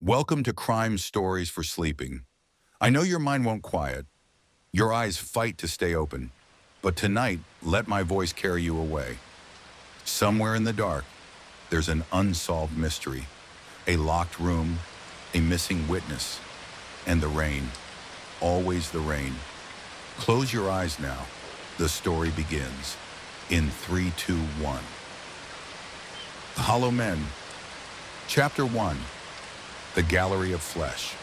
Welcome to Crime Stories for Sleeping. I know your mind won't quiet. Your eyes fight to stay open. But tonight, let my voice carry you away. Somewhere in the dark, there's an unsolved mystery. A locked room, a missing witness, and the rain. Always the rain. Close your eyes now. The story begins. In 3, 2, 1. The Hollow Men. Chapter 1. The Gallery of Flesh.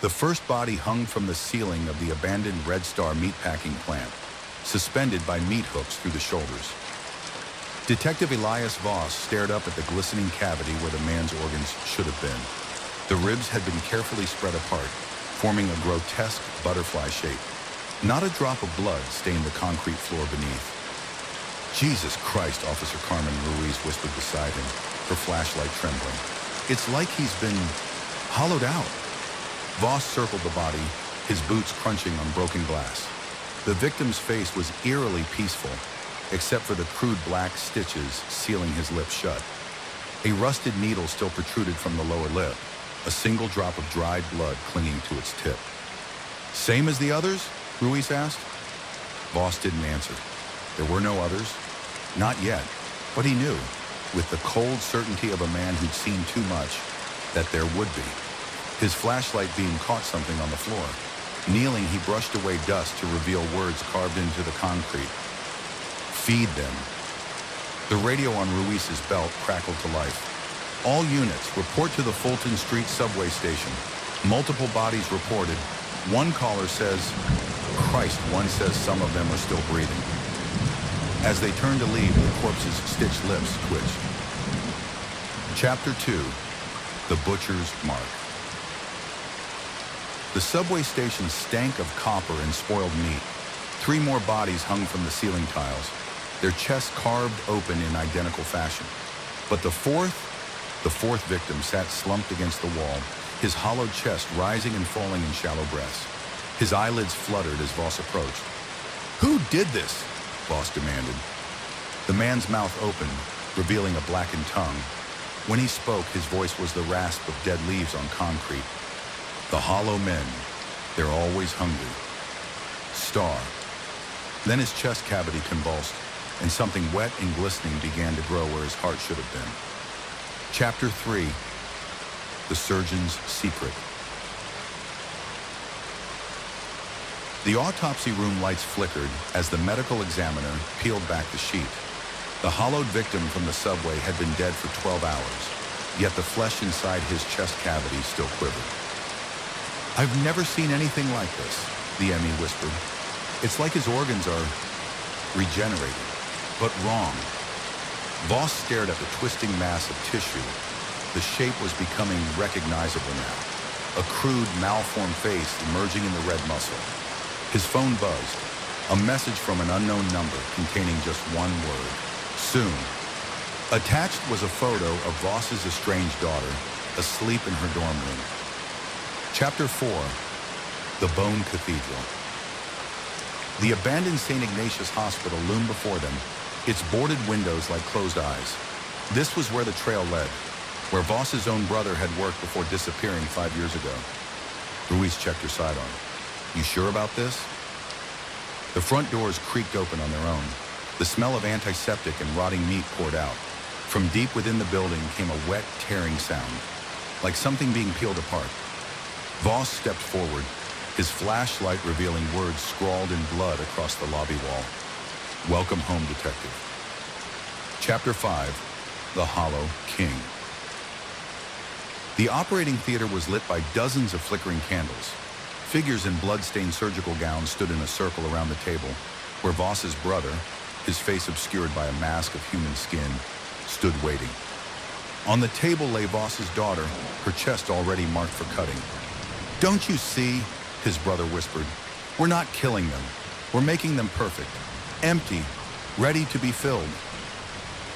The first body hung from the ceiling of the abandoned Red Star meatpacking plant, suspended by meat hooks through the shoulders. Detective Elias Voss stared up at the glistening cavity where the man's organs should have been. The ribs had been carefully spread apart, forming a grotesque butterfly shape. Not a drop of blood stained the concrete floor beneath. Jesus Christ, Officer Carmen Ruiz whispered beside him, her flashlight trembling. It's like he's been hollowed out. Voss circled the body, his boots crunching on broken glass. The victim's face was eerily peaceful, except for the crude black stitches sealing his lips shut. A rusted needle still protruded from the lower lip, a single drop of dried blood clinging to its tip. Same as the others? Ruiz asked. Voss didn't answer. There were no others. Not yet, but he knew, with the cold certainty of a man who'd seen too much, that there would be. His flashlight beam caught something on the floor. Kneeling, he brushed away dust to reveal words carved into the concrete. Feed them. The radio on Ruiz's belt crackled to life. All units, report to the Fulton Street subway station. Multiple bodies reported. One caller says, Christ, one says some of them are still breathing. As they turned to leave, the corpse's stitched lips twitched. Chapter 2. The Butcher's Mark. The subway station stank of copper and spoiled meat. 3 more bodies hung from the ceiling tiles, their chests carved open in identical fashion. But the fourth victim sat slumped against the wall, his hollowed chest rising and falling in shallow breaths. His eyelids fluttered as Voss approached. Who did this? Voss demanded. The man's mouth opened, revealing a blackened tongue. When he spoke, his voice was the rasp of dead leaves on concrete. The Hollow Men. They're always hungry. Star. Then his chest cavity convulsed, and something wet and glistening began to grow where his heart should have been. Chapter 3. The Surgeon's Secret. The autopsy room lights flickered as the medical examiner peeled back the sheet. The hollowed victim from the subway had been dead for 12 hours, yet the flesh inside his chest cavity still quivered. I've never seen anything like this, the ME whispered. It's like his organs are regenerated, but wrong. Voss stared at the twisting mass of tissue. The shape was becoming recognizable now. A crude, malformed face emerging in the red muscle. His phone buzzed, a message from an unknown number containing just one word, soon. Attached was a photo of Voss's estranged daughter, asleep in her dorm room. Chapter 4. The Bone Cathedral. The abandoned St. Ignatius Hospital loomed before them, its boarded windows like closed eyes. This was where the trail led, where Voss's own brother had worked before disappearing 5 years ago. Ruiz checked her sidearm. You sure about this? The front doors creaked open on their own. The smell of antiseptic and rotting meat poured out. From deep within the building came a wet, tearing sound, like something being peeled apart. Voss stepped forward, his flashlight revealing words scrawled in blood across the lobby wall. Welcome home, detective. Chapter 5. The Hollow King. The operating theater was lit by dozens of flickering candles. Figures in blood-stained surgical gowns stood in a circle around the table, where Voss's brother, his face obscured by a mask of human skin, stood waiting. On the table lay Voss's daughter, her chest already marked for cutting. Don't you see? His brother whispered. We're not killing them. We're making them perfect, empty, ready to be filled.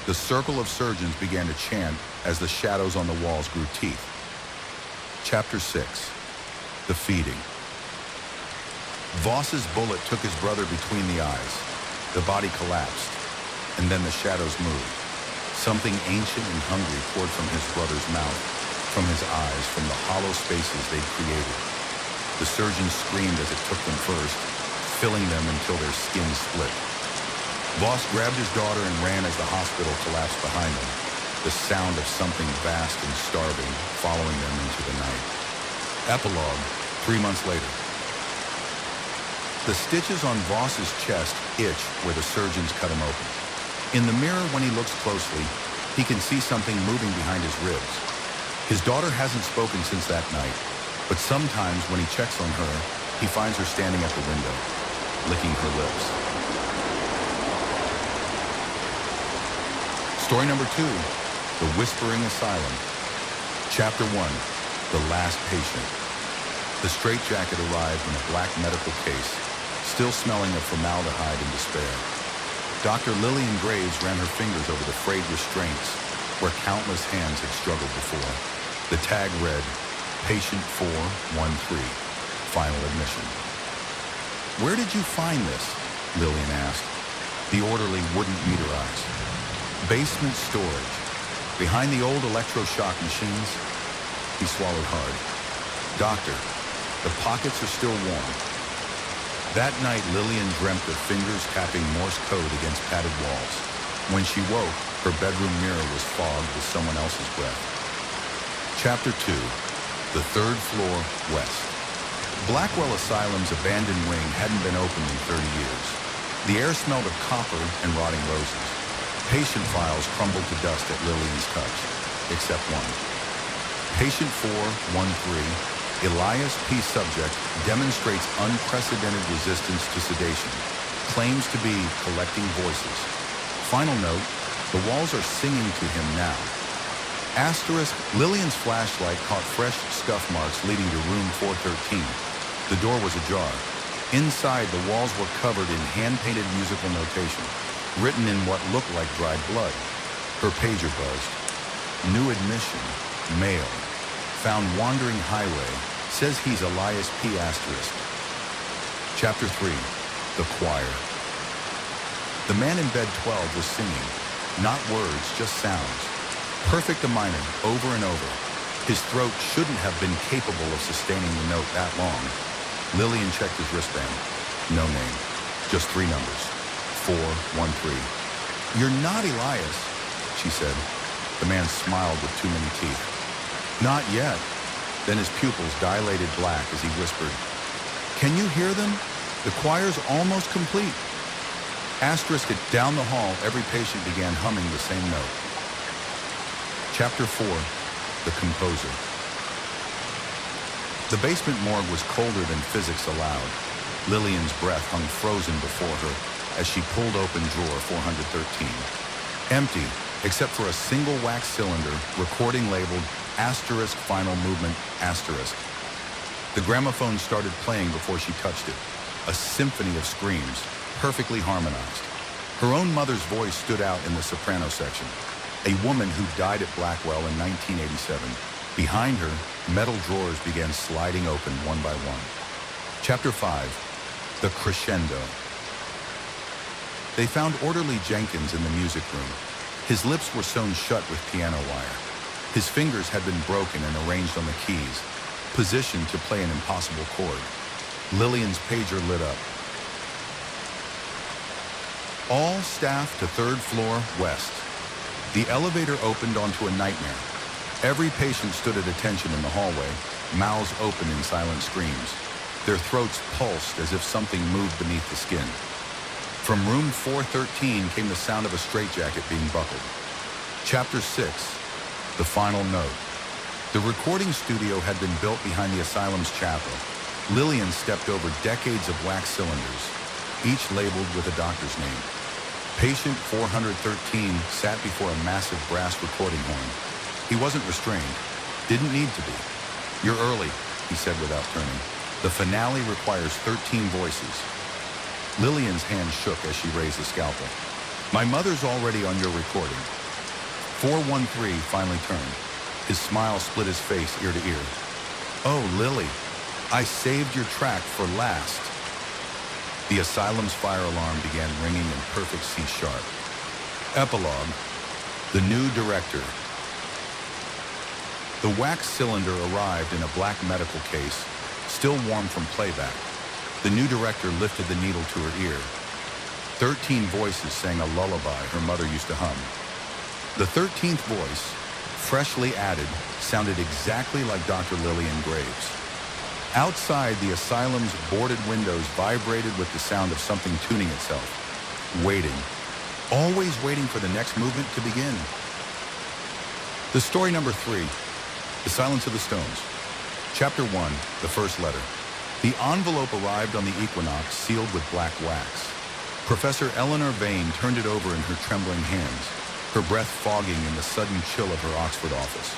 The circle of surgeons began to chant as the shadows on the walls grew teeth. Chapter 6. The Feeding. Voss's bullet took his brother between the eyes. The body collapsed, and then the shadows moved. Something ancient and hungry poured from his brother's mouth, from his eyes from the hollow spaces they'd created. The surgeon screamed as it took them first, filling them until their skin split. Voss grabbed his daughter and ran as the hospital collapsed behind them, the sound of something vast and starving following them into the night. Epilogue, 3 months later. The stitches on Voss's chest itch where the surgeons cut him open. In the mirror, when he looks closely, he can see something moving behind his ribs. His daughter hasn't spoken since that night, but sometimes when he checks on her, he finds her standing at the window, licking her lips. Story number 2, The Whispering Asylum. Chapter 1, The Last Patient. The straitjacket arrived in a black medical case, still smelling of formaldehyde and despair. Dr. Lillian Graves ran her fingers over the frayed restraints where countless hands had struggled before. The tag read, Patient 413, Final Admission. "Where did you find this?" Lillian asked. The orderly wouldn't meet her eyes. "Basement storage. Behind the old electroshock machines." He swallowed hard. "Doctor, the pockets are still warm." That night, Lillian dreamt of fingers tapping Morse code against padded walls. When she woke, her bedroom mirror was fogged with someone else's breath. Chapter 2, The Third Floor, West. Blackwell Asylum's abandoned wing hadn't been opened in 30 years. The air smelled of copper and rotting roses. Patient files crumbled to dust at Lillian's touch, except one. Patient 413, Elias P. Subject, demonstrates unprecedented resistance to sedation. Claims to be collecting voices. Final note, the walls are singing to him now. Asterisk, Lillian's flashlight caught fresh scuff marks leading to room 413. The door was ajar. Inside, the walls were covered in hand-painted musical notation, written in what looked like dried blood. Her pager buzzed. New admission, male. Found wandering highway. Says he's Elias P. Asterisk. Chapter 3, The Choir. The man in bed 12 was singing. Not words, just sounds. Perfect a minor, over and over. His throat shouldn't have been capable of sustaining the note that long. Lillian checked his wristband. No name. Just 3 numbers. 413. "You're not Elias," she said. The man smiled with too many teeth. "Not yet." Then his pupils dilated black as he whispered, "Can you hear them? The choir's almost complete." Asterisk it down the hall, every patient began humming the same note. Chapter 4, The Composer. The basement morgue was colder than physics allowed. Lillian's breath hung frozen before her as she pulled open drawer 413. Empty, except for a single wax cylinder, recording labeled Asterisk Final Movement Asterisk. The gramophone started playing before she touched it, a symphony of screams, perfectly harmonized. Her own mother's voice stood out in the soprano section, a woman who died at Blackwell in 1987. Behind her, metal drawers began sliding open one by one. Chapter 5, The Crescendo. They found Orderly Jenkins in the music room. His lips were sewn shut with piano wire. His fingers had been broken and arranged on the keys, positioned to play an impossible chord. Lillian's pager lit up. "All staff to 3rd floor west." The elevator opened onto a nightmare. Every patient stood at attention in the hallway, mouths open in silent screams. Their throats pulsed as if something moved beneath the skin. From room 413 came the sound of a straitjacket being buckled. Chapter 6, The Final Note. The recording studio had been built behind the asylum's chapel. Lillian stepped over decades of wax cylinders, each labeled with a doctor's name. Patient 413 sat before a massive brass recording horn. He wasn't restrained. Didn't need to be. "You're early," he said without turning. "The finale requires 13 voices." Lillian's hand shook as she raised the scalpel. "My mother's already on your recording." 413 finally turned. His smile split his face ear to ear. "Oh, Lily, I saved your track for last." The asylum's fire alarm began ringing in perfect C-sharp. Epilogue, The New Director. The wax cylinder arrived in a black medical case, still warm from playback. The new director lifted the needle to her ear. 13 voices sang a lullaby her mother used to hum. The 13th voice, freshly added, sounded exactly like Dr. Lillian Graves. Outside, the asylum's boarded windows vibrated with the sound of something tuning itself. Waiting. Always waiting for the next movement to begin. The story number 3, The Silence of the Stones. Chapter 1, The First Letter. The envelope arrived on the equinox, sealed with black wax. Professor Eleanor Vane turned it over in her trembling hands, her breath fogging in the sudden chill of her Oxford office.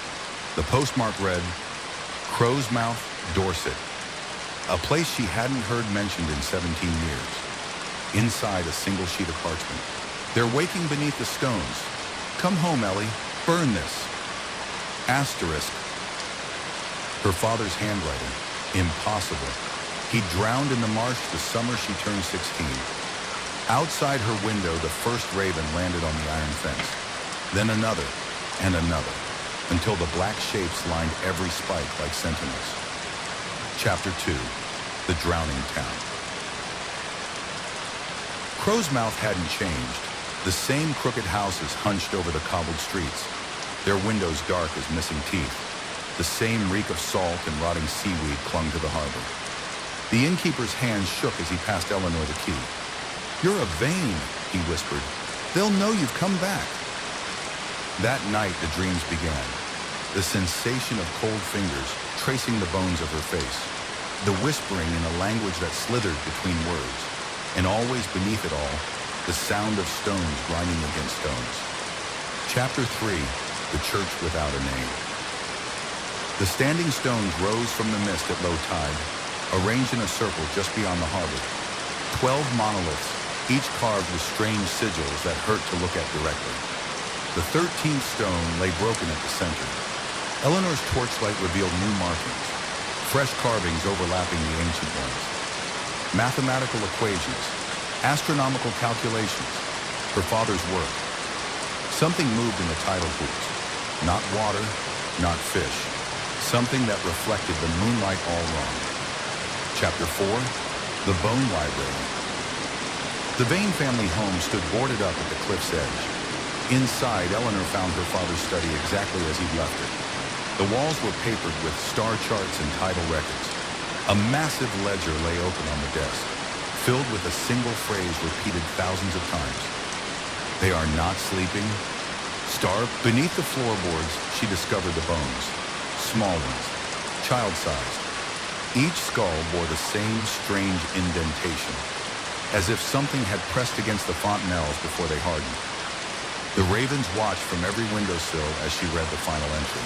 The postmark read, Crow's Mouth, Dorset, a place she hadn't heard mentioned in 17 years. Inside a single sheet of parchment. They're waking beneath the stones. Come home, Ellie. Burn this. Asterisk. Her father's handwriting. Impossible. He drowned in the marsh the summer she turned 16. Outside her window, the first raven landed on the iron fence. Then another, and another, until the black shapes lined every spike like sentinels. Chapter 2, The Drowning Town. Crow's Mouth hadn't changed. The same crooked houses hunched over the cobbled streets, their windows dark as missing teeth. The same reek of salt and rotting seaweed clung to the harbor. The innkeeper's hands shook as he passed Eleanor the key. You're a Vane, he whispered. They'll know you've come back. That night, the dreams began. The sensation of cold fingers tracing the bones of her face. The whispering in a language that slithered between words. And always beneath it all, the sound of stones grinding against stones. Chapter 3, The Church Without a Name. The standing stones rose from the mist at low tide, arranged in a circle just beyond the harbor. 12 monoliths, each carved with strange sigils that hurt to look at directly. The 13th stone lay broken at the center. Eleanor's torchlight revealed new markings, fresh carvings overlapping the ancient ones. Mathematical equations, astronomical calculations, her father's work. Something moved in the tidal pools. Not water, not fish. Something that reflected the moonlight all wrong. Chapter 4, The Bone Library. The Vane family home stood boarded up at the cliff's edge. Inside, Eleanor found her father's study exactly as he'd left it. The walls were papered with star charts and tidal records. A massive ledger lay open on the desk, filled with a single phrase repeated thousands of times. They are not sleeping. Starved. Beneath the floorboards, she discovered the bones. Small ones, child-sized. Each skull bore the same strange indentation, as if something had pressed against the fontanelles before they hardened. The ravens watched from every windowsill as she read the final entry.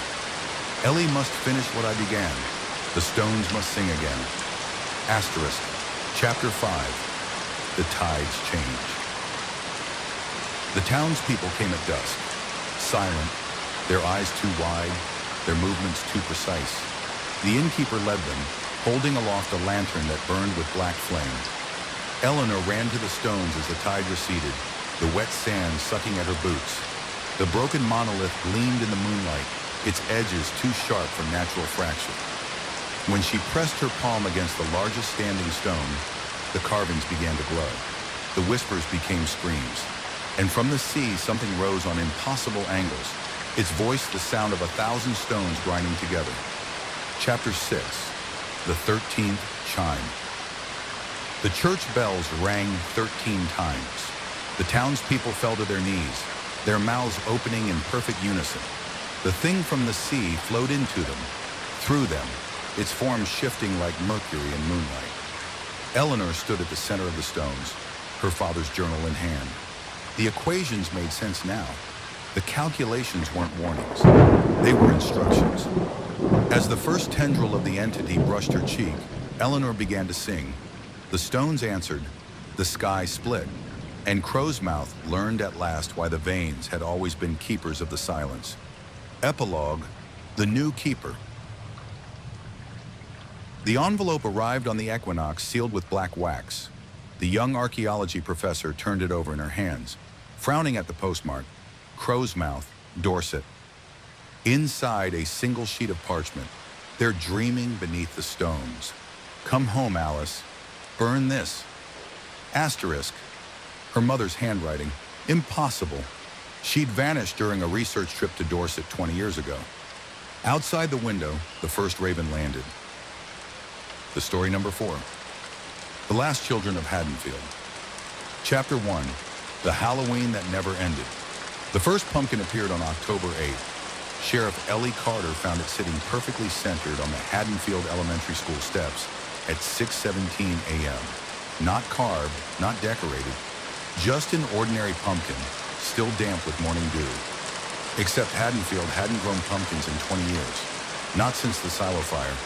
Ellie must finish what I began. The stones must sing again. Asterisk. Chapter 5. The Tides Change. The townspeople came at dusk, silent, their eyes too wide, their movements too precise. The innkeeper led them, holding aloft a lantern that burned with black flame. Eleanor ran to the stones as the tide receded, the wet sand sucking at her boots. The broken monolith gleamed in the moonlight, its edges too sharp for natural fracture. When she pressed her palm against the largest standing stone, the carvings began to glow. The whispers became screams. And from the sea, something rose on impossible angles, its voice the sound of 1,000 stones grinding together. Chapter 6, The 13th Chime. The church bells rang 13 times. The townspeople fell to their knees, their mouths opening in perfect unison. The thing from the sea flowed into them, through them, its form shifting like mercury in moonlight. Eleanor stood at the center of the stones, her father's journal in hand. The equations made sense now. The calculations weren't warnings. They were instructions. As the first tendril of the entity brushed her cheek, Eleanor began to sing. The stones answered, the sky split, and Crow's Mouth learned at last why the Vanes had always been keepers of the silence. Epilogue, The New Keeper. The envelope arrived on the equinox sealed with black wax. The young archaeology professor turned it over in her hands, frowning at the postmark, Crow's Mouth, Dorset. Inside a single sheet of parchment, they're dreaming beneath the stones. Come home, Alice. Burn this. Asterisk. Her mother's handwriting. Impossible. She'd vanished during a research trip to Dorset 20 years ago. Outside the window, the first raven landed. The story number 4. The Last Children of Haddonfield. Chapter 1. The Halloween That Never Ended. The first pumpkin appeared on October 8th. Sheriff Ellie Carter found it sitting perfectly centered on the Haddonfield Elementary School steps at 6:17 a.m. Not carved, not decorated, just an ordinary pumpkin, still damp with morning dew. Except Haddonfield hadn't grown pumpkins in 20 years. Not since the silo fire.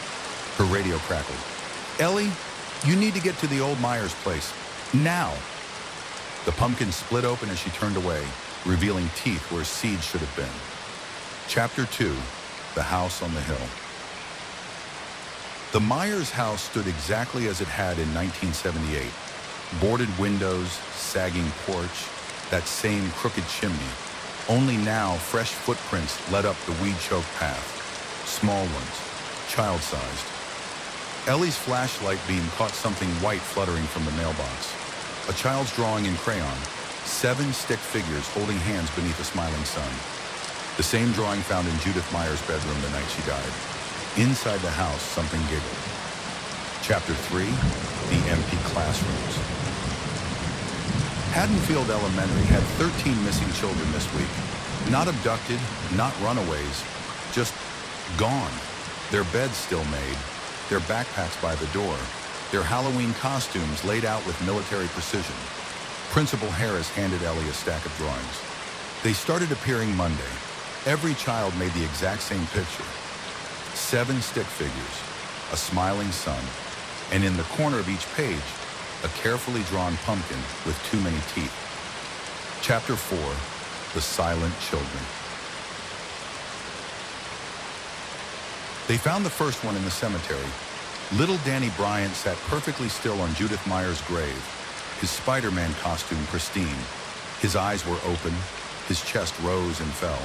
Her radio crackled. Ellie, you need to get to the old Myers place. Now! The pumpkin split open as she turned away, revealing teeth where seeds should have been. Chapter 2. The House on the Hill. The Myers house stood exactly as it had in 1978. Boarded windows, sagging porch, that same crooked chimney. Only now, fresh footprints led up the weed-choked path. Small ones, child-sized. Ellie's flashlight beam caught something white fluttering from the mailbox. A child's drawing in crayon. 7 stick figures holding hands beneath a smiling sun. The same drawing found in Judith Myers' bedroom the night she died. Inside the house, something giggled. Chapter 3. The Empty Classrooms. Haddonfield Elementary had 13 missing children this week. Not abducted, not runaways, just gone. Their beds still made, their backpacks by the door, their Halloween costumes laid out with military precision. Principal Harris handed Ellie a stack of drawings. They started appearing Monday. Every child made the exact same picture. 7 stick figures, a smiling sun, and in the corner of each page, a carefully drawn pumpkin with too many teeth. Chapter 4. The Silent Children. They found the first one in the cemetery. Little Danny Bryant sat perfectly still on Judith Myers' grave, his Spider-Man costume pristine. His eyes were open, his chest rose and fell.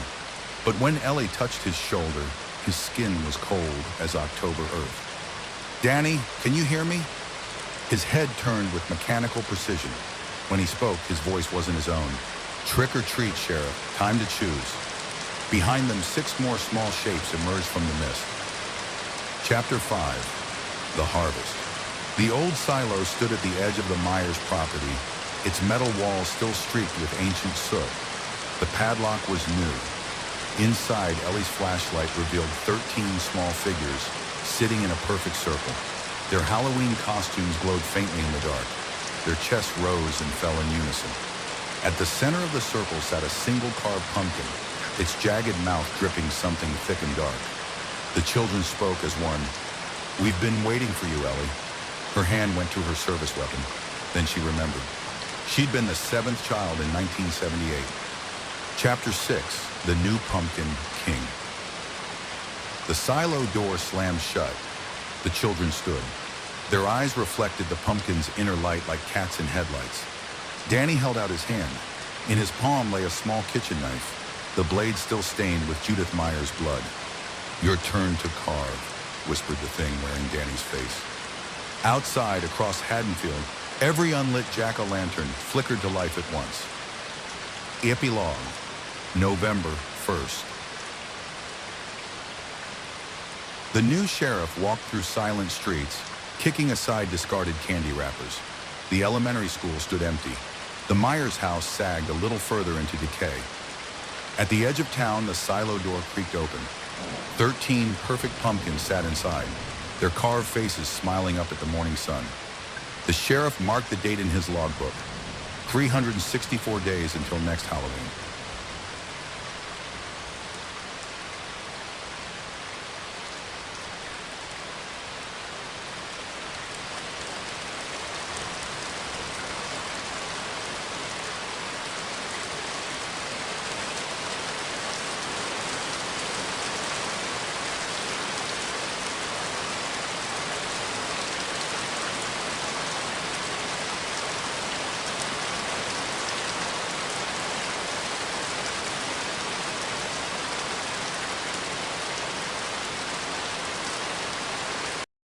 But when Ellie touched his shoulder, his skin was cold as October earth. Danny, can you hear me? His head turned with mechanical precision. When he spoke, his voice wasn't his own. Trick or treat, Sheriff. Time to choose. Behind them, 6 more small shapes emerged from the mist. Chapter 5. The Harvest. The old silo stood at the edge of the Myers property, its metal walls still streaked with ancient soot. The padlock was new. Inside, Ellie's flashlight revealed 13 small figures sitting in a perfect circle. Their Halloween costumes glowed faintly in the dark. Their chests rose and fell in unison. At the center of the circle sat a single carved pumpkin, its jagged mouth dripping something thick and dark. The children spoke as one. We've been waiting for you, Ellie. Her hand went to her service weapon. Then she remembered. She'd been the 7th child in 1978. Chapter 6. The New Pumpkin King. The silo door slammed shut. The children stood. Their eyes reflected the pumpkin's inner light like cats in headlights. Danny held out his hand. In his palm lay a small kitchen knife, the blade still stained with Judith Myers' blood. Your turn to carve, whispered the thing wearing Danny's face. Outside, across Haddonfield, every unlit jack-o'-lantern flickered to life at once. Epilogue. November 1st. The new sheriff walked through silent streets, kicking aside discarded candy wrappers. The elementary school stood empty. The Myers house sagged a little further into decay. At the edge of town, the silo door creaked open. 13 perfect pumpkins sat inside, their carved faces smiling up at the morning sun. The sheriff marked the date in his logbook. 364 days until next Halloween.